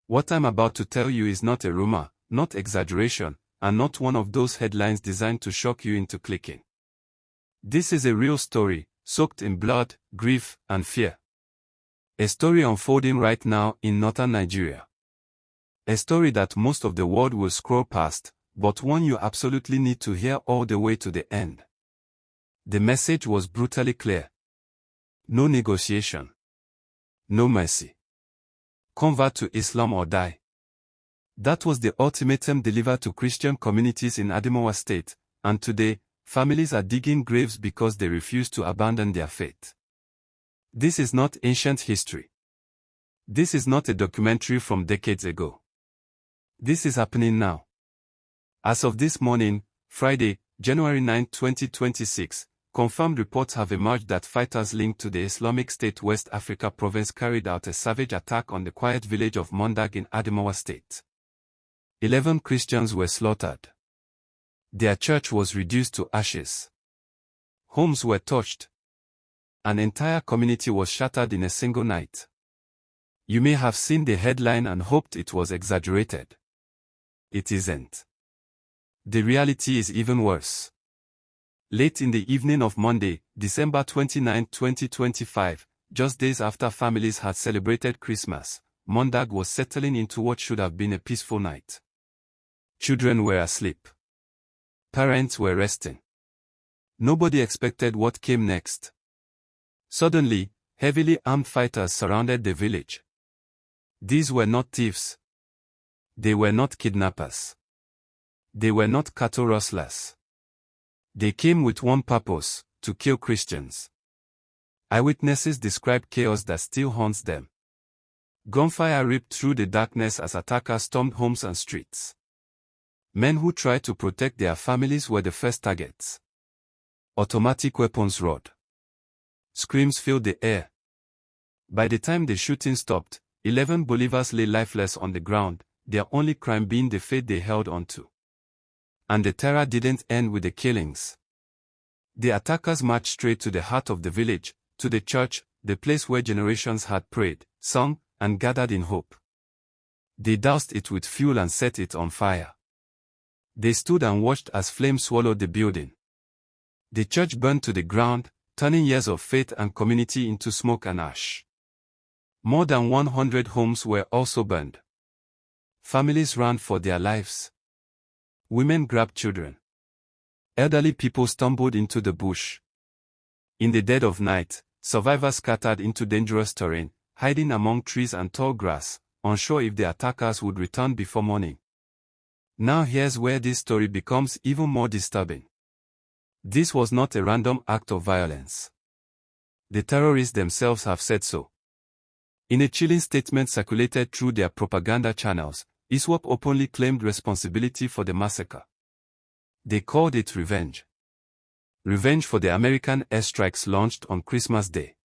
What I'm about to tell you is not a rumor, not exaggeration, and not one of those headlines designed to shock you into clicking. This is a real story, soaked in blood, grief, and fear. A story unfolding right now in northern Nigeria. A story that most of the world will scroll past, but one you absolutely need to hear all the way to the end. The message was brutally clear. No negotiation. No mercy. Convert to Islam or die. That was the ultimatum delivered to Christian communities in Adamawa State, and today, families are digging graves because they refuse to abandon their faith. This is not ancient history. This is not a documentary from decades ago. This is happening now. As of this morning, Friday, January 9, 2026, confirmed reports have emerged that fighters linked to the Islamic State West Africa province carried out a savage attack on the quiet village of Mondag in Adamawa State. 11 Christians were slaughtered. Their church was reduced to ashes. Homes were torched. An entire community was shattered in a single night. You may have seen the headline and hoped it was exaggerated. It isn't. The reality is even worse. Late in the evening of Monday, December 29, 2025, just days after families had celebrated Christmas, Mondag was settling into what should have been a peaceful night. Children were asleep. Parents were resting. Nobody expected what came next. Suddenly, heavily armed fighters surrounded the village. These were not thieves. They were not kidnappers. They were not cattle rustlers. They came with one purpose: to kill Christians. Eyewitnesses described chaos that still haunts them. Gunfire ripped through the darkness as attackers stormed homes and streets. Men who tried to protect their families were the first targets. Automatic weapons roared. Screams filled the air. By the time the shooting stopped, 11 believers lay lifeless on the ground, their only crime being the faith they held onto. And the terror didn't end with the killings. The attackers marched straight to the heart of the village, to the church, the place where generations had prayed, sung, and gathered in hope. They doused it with fuel and set it on fire. They stood and watched as flames swallowed the building. The church burned to the ground, turning years of faith and community into smoke and ash. More than 100 homes were also burned. Families ran for their lives. Women grabbed children. Elderly people stumbled into the bush. In the dead of night, survivors scattered into dangerous terrain, hiding among trees and tall grass, unsure if the attackers would return before morning. Now here's where this story becomes even more disturbing. This was not a random act of violence. The terrorists themselves have said so. In a chilling statement circulated through their propaganda channels, ISWAP openly claimed responsibility for the massacre. They called it revenge. Revenge for the American airstrikes launched on Christmas Day.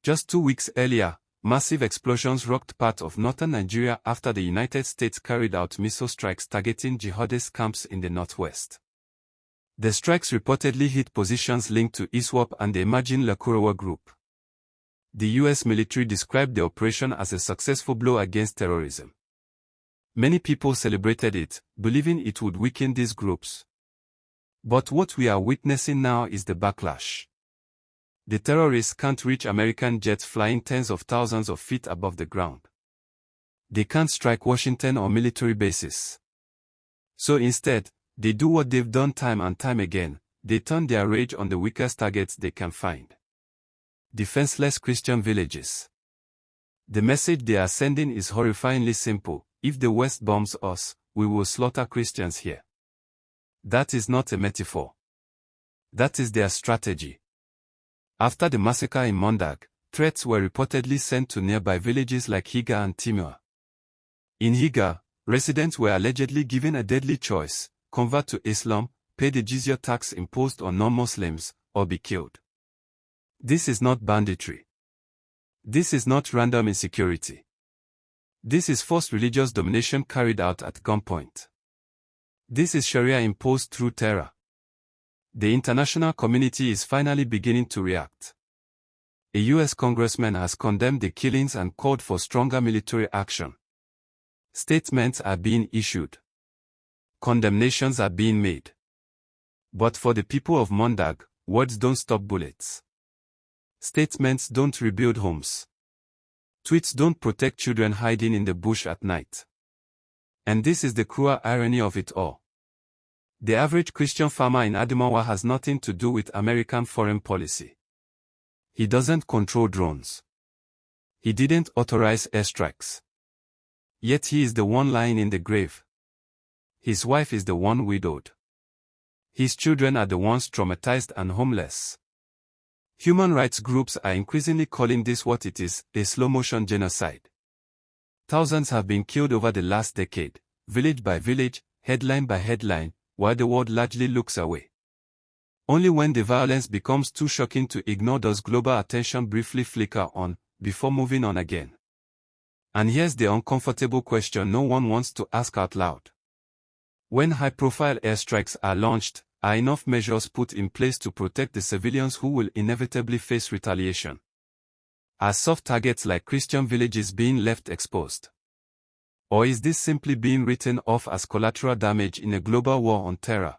Just 2 weeks earlier, massive explosions rocked part of northern Nigeria after the United States carried out missile strikes targeting jihadist camps in the northwest. The strikes reportedly hit positions linked to ISWAP and the emerging Lakurawa group. The U.S. military described the operation as a successful blow against terrorism. Many people celebrated it, believing it would weaken these groups. But what we are witnessing now is the backlash. The terrorists can't reach American jets flying tens of thousands of feet above the ground. They can't strike Washington or military bases. So instead, they do what they've done time and time again: they turn their rage on the weakest targets they can find. Defenseless Christian villages. The message they are sending is horrifyingly simple: if the West bombs us, we will slaughter Christians here. That is not a metaphor. That is their strategy. After the massacre in Mondag, threats were reportedly sent to nearby villages like Higa and Timur. In Higa, residents were allegedly given a deadly choice: convert to Islam, pay the jizya tax imposed on non-Muslims, or be killed. This is not banditry. This is not random insecurity. This is forced religious domination carried out at gunpoint. This is Sharia imposed through terror. The international community is finally beginning to react. A U.S. congressman has condemned the killings and called for stronger military action. Statements are being issued. Condemnations are being made. But for the people of Mondag, words don't stop bullets. Statements don't rebuild homes. Tweets don't protect children hiding in the bush at night. And this is the cruel irony of it all. The average Christian farmer in Adamawa has nothing to do with American foreign policy. He doesn't control drones. He didn't authorize airstrikes. Yet he is the one lying in the grave. His wife is the one widowed. His children are the ones traumatized and homeless. Human rights groups are increasingly calling this what it is, a slow-motion genocide. Thousands have been killed over the last decade, village by village, headline by headline, while the world largely looks away. Only when the violence becomes too shocking to ignore does global attention briefly flicker on, before moving on again. And here's the uncomfortable question no one wants to ask out loud. When high-profile airstrikes are launched, are enough measures put in place to protect the civilians who will inevitably face retaliation? Are soft targets like Christian villages being left exposed? Or is this simply being written off as collateral damage in a global war on terror?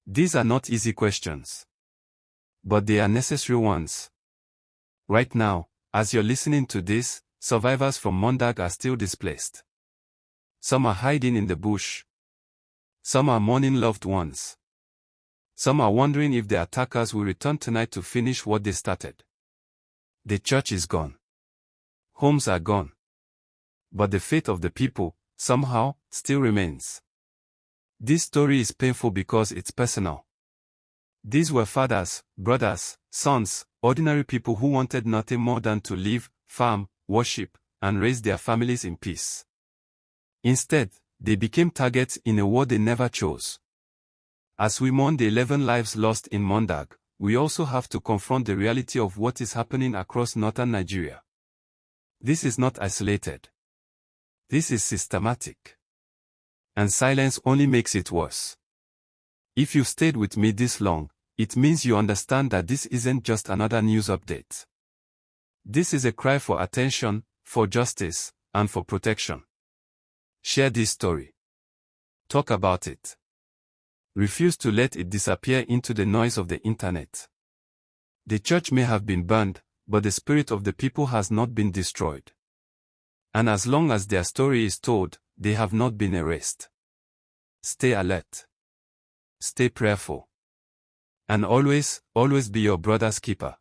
These are not easy questions. But they are necessary ones. Right now, as you're listening to this, survivors from Mondag are still displaced. Some are hiding in the bush. Some are mourning loved ones. Some are wondering if the attackers will return tonight to finish what they started. The church is gone. Homes are gone. But the faith of the people, somehow, still remains. This story is painful because it's personal. These were fathers, brothers, sons, ordinary people who wanted nothing more than to live, farm, worship, and raise their families in peace. Instead, they became targets in a war they never chose. As we mourn the 11 lives lost in Mondag, we also have to confront the reality of what is happening across northern Nigeria. This is not isolated. This is systematic. And silence only makes it worse. If you've stayed with me this long, it means you understand that this isn't just another news update. This is a cry for attention, for justice, and for protection. Share this story. Talk about it. Refuse to let it disappear into the noise of the internet. The church may have been burned, but the spirit of the people has not been destroyed. And as long as their story is told, they have not been erased. Stay alert. Stay prayerful. And always, always be your brother's keeper.